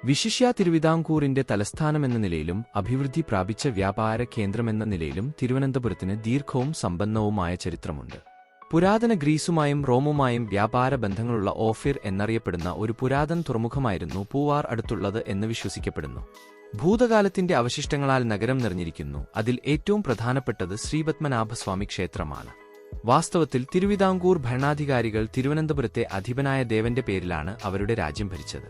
വിശിഷ്യ തിരുവിതാംകൂറിന്റെ തലസ്ഥാനമെന്ന നിലയിലും അഭിവൃദ്ധി പ്രാപിച്ച വ്യാപാര കേന്ദ്രമെന്ന നിലയിലും തിരുവനന്തപുരത്തിന് ദീർഘവും സമ്പന്നവുമായ ചരിത്രമുണ്ട്. പുരാതന ഗ്രീസുമായും റോമുമായും വ്യാപാര ബന്ധങ്ങളുള്ള ഓഫിർ എന്നറിയപ്പെടുന്ന ഒരു പുരാതന തുറമുഖമായിരുന്നു പൂവാർ അടുത്തുള്ളത് എന്ന് വിശ്വസിക്കപ്പെടുന്നു. ഭൂതകാലത്തിന്റെ അവശിഷ്ടങ്ങളാൽ നഗരം നിറഞ്ഞിരിക്കുന്നു. അതിൽ ഏറ്റവും പ്രധാനപ്പെട്ടത് ശ്രീപത്മനാഭസ്വാമി ക്ഷേത്രമാണ്. വാസ്തവത്തിൽ തിരുവിതാംകൂർ ഭരണാധികാരികൾ തിരുവനന്തപുരത്തെ അധിപനായ ദേവന്റെ പേരിലാണ് അവരുടെ രാജ്യം ഭരിച്ചത്.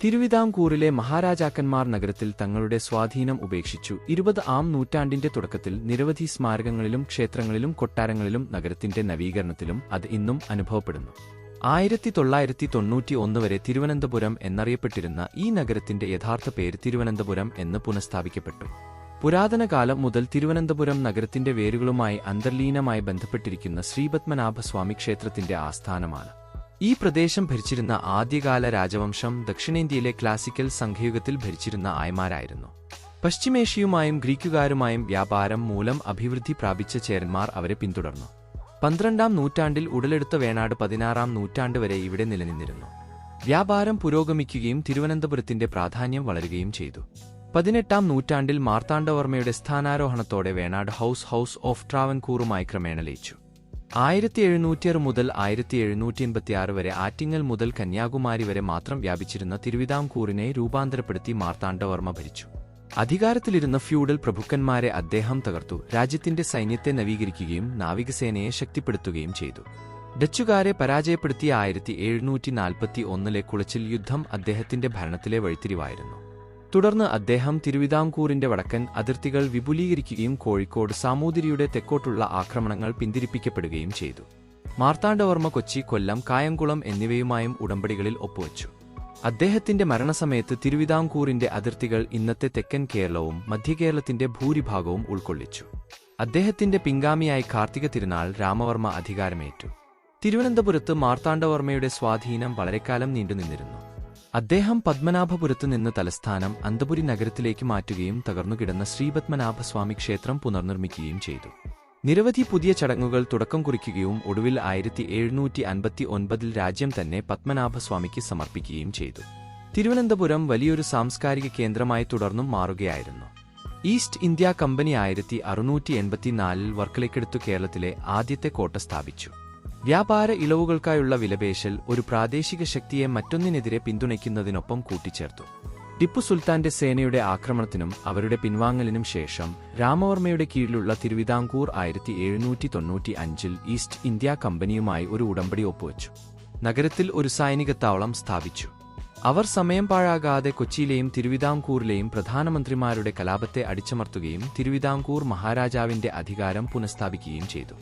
തിരുവിതാംകൂറിലെ മഹാരാജാക്കന്മാർ നഗരത്തിൽ തങ്ങളുടെ സ്വാധീനം ഉപേക്ഷിച്ചു. 20-ആം നൂറ്റാണ്ടിന്റെ തുടക്കത്തിൽ നിരവധി സ്മാരകങ്ങളിലും ക്ഷേത്രങ്ങളിലും കൊട്ടാരങ്ങളിലും നഗരത്തിന്റെ നവീകരണത്തിലും അത് ഇന്നും അനുഭവപ്പെടുന്നു. 1991 വരെ തിരുവനന്തപുരം എന്നറിയപ്പെട്ടിരുന്ന ഈ നഗരത്തിന്റെ യഥാർത്ഥ പേര് തിരുവനന്തപുരം എന്ന് പുനഃസ്ഥാപിക്കപ്പെട്ടു. പുരാതന കാലം മുതൽ തിരുവനന്തപുരം നഗരത്തിന്റെ വേരുകളുമായി അന്തർലീനമായി ബന്ധപ്പെട്ടിരിക്കുന്ന ശ്രീപത്മനാഭസ്വാമി ക്ഷേത്രത്തിന്റെ ആസ്ഥാനമാണ്. ഈ പ്രദേശം ഭരിച്ചിരുന്ന ആദ്യകാല രാജവംശം ദക്ഷിണേന്ത്യയിലെ ക്ലാസിക്കൽ സംഘയുഗത്തിൽ ഭരിച്ചിരുന്ന ആയമാരായിരുന്നു. പശ്ചിമേഷ്യയുമായും ഗ്രീക്കുകാരുമായും വ്യാപാരം മൂലം അഭിവൃദ്ധി പ്രാപിച്ച ചേരന്മാർ അവരെ പിന്തുടർന്നു. 12-ാം നൂറ്റാണ്ടിൽ ഉടലെടുത്ത വേണാട് 16-ാം നൂറ്റാണ്ട് വരെ ഇവിടെ നിലനിന്നിരുന്നു. വ്യാപാരം പുരോഗമിക്കുകയും തിരുവനന്തപുരത്തിന്റെ പ്രാധാന്യം വളരുകയും ചെയ്തു. 18-ാം നൂറ്റാണ്ടിൽ മാർത്താണ്ഡവർമ്മയുടെ സ്ഥാനാരോഹണത്തോടെ വേണാട് ഹൗസ് ഓഫ് ട്രാവൻകൂറുമായി ക്രമേണ ലയിച്ചു. 1706 മുതൽ 1786 വരെ ആറ്റിങ്ങൽ മുതൽ കന്യാകുമാരി വരെ മാത്രം വ്യാപിച്ചിരുന്ന തിരുവിതാംകൂറിനെ രൂപാന്തരപ്പെടുത്തി മാർത്താണ്ഡവർമ്മ ഭരിച്ചു. അധികാരത്തിലിരുന്ന ഫ്യൂഡൽ പ്രഭുക്കന്മാരെ അദ്ദേഹം തകർത്തു. രാജ്യത്തിന്റെ സൈന്യത്തെ നവീകരിക്കുകയും നാവികസേനയെ ശക്തിപ്പെടുത്തുകയും ചെയ്തു. ഡച്ചുകാരെ പരാജയപ്പെടുത്തിയ 1741 കുളച്ചിൽ യുദ്ധം അദ്ദേഹത്തിന്റെ ഭരണത്തിലെ വഴിത്തിരിവായിരുന്നു. തുടർന്ന് അദ്ദേഹം തിരുവിതാംകൂറിന്റെ വടക്കൻ അതിർത്തികൾ വിപുലീകരിക്കുകയും കോഴിക്കോട് സാമൂതിരിയുടെ തെക്കോട്ടുള്ള ആക്രമണങ്ങൾ പിന്തിരിപ്പിക്കപ്പെടുകയും ചെയ്തു. മാർത്താണ്ഡവർമ്മ കൊച്ചി, കൊല്ലം, കായംകുളം എന്നിവയുമായും ഉടമ്പടികളിൽ ഒപ്പുവച്ചു. അദ്ദേഹത്തിന്റെ മരണസമയത്ത് തിരുവിതാംകൂറിന്റെ അതിർത്തികൾ ഇന്നത്തെ തെക്കൻ കേരളവും മധ്യകേരളത്തിന്റെ ഭൂരിഭാഗവും ഉൾക്കൊള്ളിച്ചു. അദ്ദേഹത്തിന്റെ പിൻഗാമിയായി കാർത്തിക തിരുനാൾ രാമവർമ്മ അധികാരമേറ്റു. തിരുവനന്തപുരത്ത് മാർത്താണ്ഡവർമ്മയുടെ സ്വാധീനം വളരെക്കാലം നീണ്ടുനിന്നിരുന്നു. അദ്ദേഹം പത്മനാഭപുരത്ത് നിന്ന് തലസ്ഥാനം അന്തപുരി നഗരത്തിലേക്ക് മാറ്റുകയും തകർന്നുകിടന്ന ശ്രീപത്മനാഭസ്വാമി ക്ഷേത്രം പുനർനിർമ്മിക്കുകയും ചെയ്തു. നിരവധി പുതിയ ചടങ്ങുകൾ തുടക്കം കുറിക്കുകയും ഒടുവിൽ 1759 രാജ്യം തന്നെ പത്മനാഭസ്വാമിക്ക് സമർപ്പിക്കുകയും ചെയ്തു. തിരുവനന്തപുരം വലിയൊരു സാംസ്കാരിക കേന്ദ്രമായി തുടർന്നും മാറുകയായിരുന്നു. ഈസ്റ്റ് ഇന്ത്യാ കമ്പനി 1684 വർക്കലയ്ക്കടുത്തു കേരളത്തിലെ ആദ്യത്തെ കോട്ട സ്ഥാപിച്ചു. വ്യാപാര ഇളവുകൾക്കായുള്ള വിലപേശൽ ഒരു പ്രാദേശിക ശക്തിയെ മറ്റൊന്നിനെതിരെ പിന്തുണയ്ക്കുന്നതിനൊപ്പം കൂട്ടിച്ചേർത്തു. ടിപ്പു സുൽത്താന്റെ സേനയുടെ ആക്രമണത്തിനും അവരുടെ പിൻവാങ്ങലിനും ശേഷം രാമവർമ്മയുടെ കീഴിലുള്ള തിരുവിതാംകൂർ 1795 ഈസ്റ്റ് ഇന്ത്യാ കമ്പനിയുമായി ഒരു ഉടമ്പടി ഒപ്പുവച്ചു. നഗരത്തിൽ ഒരു സൈനിക താവളം സ്ഥാപിച്ചു. അവർ സമയം പാഴാകാതെ കൊച്ചിയിലെയും തിരുവിതാംകൂറിലെയും പ്രധാനമന്ത്രിമാരുടെ കലാപത്തെ അടിച്ചമർത്തുകയും തിരുവിതാംകൂർ മഹാരാജാവിന്റെ അധികാരം പുനഃസ്ഥാപിക്കുകയും ചെയ്തു.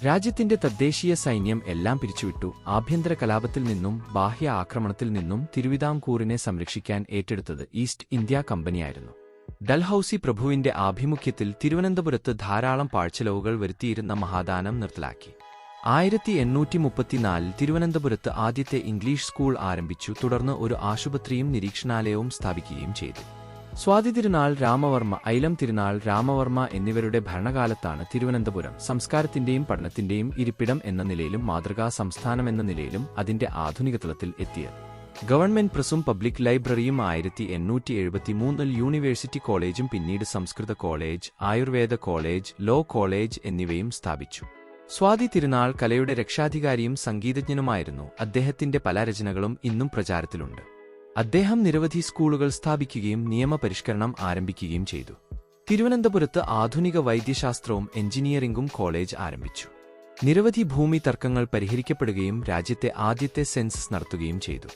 രാജ്യത്തിന്റെ തദ്ദേശീയ സൈന്യം എല്ലാം പിരിച്ചുവിട്ടു. ആഭ്യന്തര കലാപത്തിൽ നിന്നും ബാഹ്യ ആക്രമണത്തിൽ നിന്നും തിരുവിതാംകൂറിനെ സംരക്ഷിക്കാൻ ഏറ്റെടുത്തത് ഈസ്റ്റ് ഇന്ത്യാ കമ്പനിയായിരുന്നു. ഡൽഹൌസി പ്രഭുവിന്റെ ആഭിമുഖ്യത്തിൽ തിരുവനന്തപുരത്ത് ധാരാളം പാഴ്ചെലവുകൾ വരുത്തിയിരുന്ന മഹാദാനം നിർത്തലാക്കി. 1834 തിരുവനന്തപുരത്ത് ആദ്യത്തെ ഇംഗ്ലീഷ് സ്കൂൾ ആരംഭിച്ചു. തുടർന്ന് ഒരു ആശുപത്രിയും നിരീക്ഷണാലയവും സ്ഥാപിക്കുകയും ചെയ്തു. സ്വാതി തിരുനാൾ രാമവർമ്മ, ഐലം തിരുനാൾ രാമവർമ്മ എന്നിവരുടെ ഭരണകാലത്താണ് തിരുവനന്തപുരം സംസ്കാരത്തിന്റെയും പഠനത്തിന്റെയും ഇരിപ്പിടം എന്ന നിലയിലും മാതൃകാ സംസ്ഥാനമെന്ന നിലയിലും അതിന്റെ ആധുനിക തലത്തിൽ എത്തിയത്. ഗവൺമെന്റ് പ്രസും പബ്ലിക് ലൈബ്രറിയും 1873 യൂണിവേഴ്സിറ്റി കോളേജും പിന്നീട് സംസ്കൃത college, Ayurveda college, law college എന്നിവയും സ്ഥാപിച്ചു. സ്വാതി തിരുനാൾ കലയുടെ രക്ഷാധികാരിയും സംഗീതജ്ഞനുമായിരുന്നു. അദ്ദേഹത്തിന്റെ പല രചനകളും ഇന്നും പ്രചാരത്തിലുണ്ട്. അദ്ദേഹം നിരവധി സ്കൂളുകൾ സ്ഥാപിക്കുകയും നിയമപരിഷ്കരണം ആരംഭിക്കുകയും ചെയ്തു. തിരുവനന്തപുരത്ത് ആധുനിക വൈദ്യശാസ്ത്രവും എഞ്ചിനീയറിംഗും കോളേജ് ആരംഭിച്ചു. നിരവധി ഭൂമി തർക്കങ്ങൾ പരിഹരിക്കപ്പെടുകയും രാജ്യത്തെ ആദ്യത്തെ സെൻസസ് നടത്തുകയും ചെയ്തു.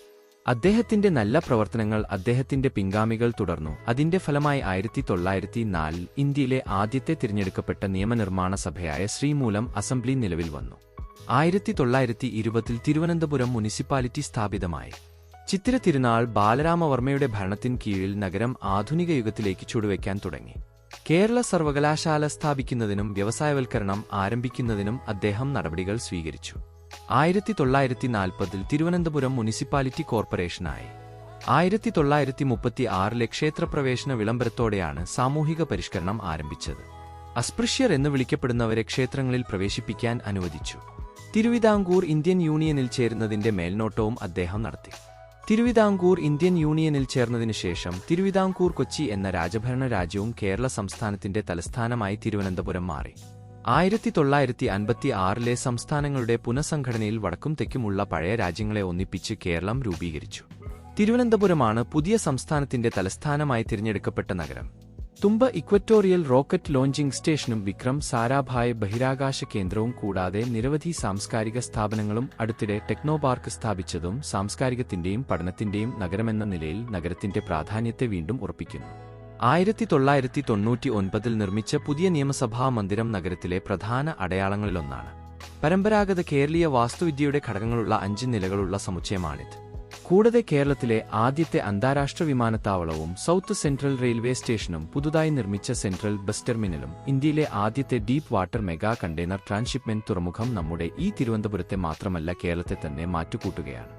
അദ്ദേഹത്തിന്റെ നല്ല പ്രവർത്തനങ്ങൾ അദ്ദേഹത്തിന്റെ പിൻഗാമികൾ തുടർന്നു. അതിന്റെ ഫലമായി 1904 ഇന്ത്യയിലെ ആദ്യത്തെ തിരഞ്ഞെടുക്കപ്പെട്ട നിയമനിർമ്മാണ സഭയായ ശ്രീമൂലം അസംബ്ലി നിലവിൽ വന്നു. 1920 തിരുവനന്തപുരം മുനിസിപ്പാലിറ്റി സ്ഥാപിതമായി. ചിത്തിര തിരുനാൾ ബാലരാമവർമ്മയുടെ ഭരണത്തിൻ കീഴിൽ നഗരം ആധുനിക യുഗത്തിലേക്ക് ചുവടുവയ്ക്കാൻ തുടങ്ങി. കേരള സർവകലാശാല സ്ഥാപിക്കുന്നതിനും വ്യവസായവൽക്കരണം ആരംഭിക്കുന്നതിനും അദ്ദേഹം നടപടികൾ സ്വീകരിച്ചു. 1940 തിരുവനന്തപുരം മുനിസിപ്പാലിറ്റി കോർപ്പറേഷനായി. 1936 ക്ഷേത്രപ്രവേശന വിളംബരത്തോടെയാണ് സാമൂഹിക പരിഷ്കരണം ആരംഭിച്ചത്. അസ്പൃശ്യർ എന്ന് വിളിക്കപ്പെടുന്നവരെ ക്ഷേത്രങ്ങളിൽ പ്രവേശിപ്പിക്കാൻ അനുവദിച്ചു. തിരുവിതാംകൂർ ഇന്ത്യൻ യൂണിയനിൽ ചേരുന്നതിന്റെ മേൽനോട്ടവും അദ്ദേഹം നടത്തി. തിരുവിതാംകൂർ ഇന്ത്യൻ യൂണിയനിൽ ചേർന്നതിനു ശേഷം തിരുവിതാംകൂർ കൊച്ചി എന്ന രാജഭരണ രാജ്യവും കേരള സംസ്ഥാനത്തിന്റെ തലസ്ഥാനമായി തിരുവനന്തപുരം മാറി. 1956 സംസ്ഥാനങ്ങളുടെ പുനഃസംഘടനയിൽ വടക്കും തെക്കുമുള്ള പഴയ രാജ്യങ്ങളെ ഒന്നിപ്പിച്ച് കേരളം രൂപീകരിച്ചു. തിരുവനന്തപുരമാണ് പുതിയ സംസ്ഥാനത്തിന്റെ തലസ്ഥാനമായി തിരഞ്ഞെടുക്കപ്പെട്ട നഗരം. തുമ്പ ഇക്വറ്റോറിയൽ റോക്കറ്റ് ലോഞ്ചിംഗ് സ്റ്റേഷനും വിക്രം സാരാഭായ് ബഹിരാകാശ കേന്ദ്രവും കൂടാതെ നിരവധി സാംസ്കാരിക സ്ഥാപനങ്ങളും അടുത്തിടെ ടെക്നോപാർക്ക് സ്ഥാപിച്ചതും സാംസ്കാരികത്തിന്റെയും പഠനത്തിന്റെയും നഗരമെന്ന നിലയിൽ നഗരത്തിന്റെ പ്രാധാന്യത്തെ വീണ്ടും ഉറപ്പിക്കുന്നു. 1999 നിർമ്മിച്ച പുതിയ നിയമസഭാ മന്ദിരം നഗരത്തിലെ പ്രധാന അടയാളങ്ങളിലൊന്നാണ്. പരമ്പരാഗത കേരളീയ വാസ്തുവിദ്യയുടെ ഘടകങ്ങളുള്ള 5 നിലകളുള്ള സമുച്ചയമാണിത്. കൂടാതെ കേരളത്തിലെ ആദ്യത്തെ അന്താരാഷ്ട്ര വിമാനത്താവളവും സൗത്ത് സെൻട്രൽ റെയിൽവേ സ്റ്റേഷനും പുതുതായി നിർമ്മിച്ച സെൻട്രൽ ബസ് ടെർമിനലും ഇന്ത്യയിലെ ആദ്യത്തെ deep water mega container transshipment തുറമുഖം നമ്മുടെ ഈ തിരുവനന്തപുരത്തെ മാത്രമല്ല കേരളത്തെ തന്നെ മാറ്റുകൂട്ടുകയാണ്.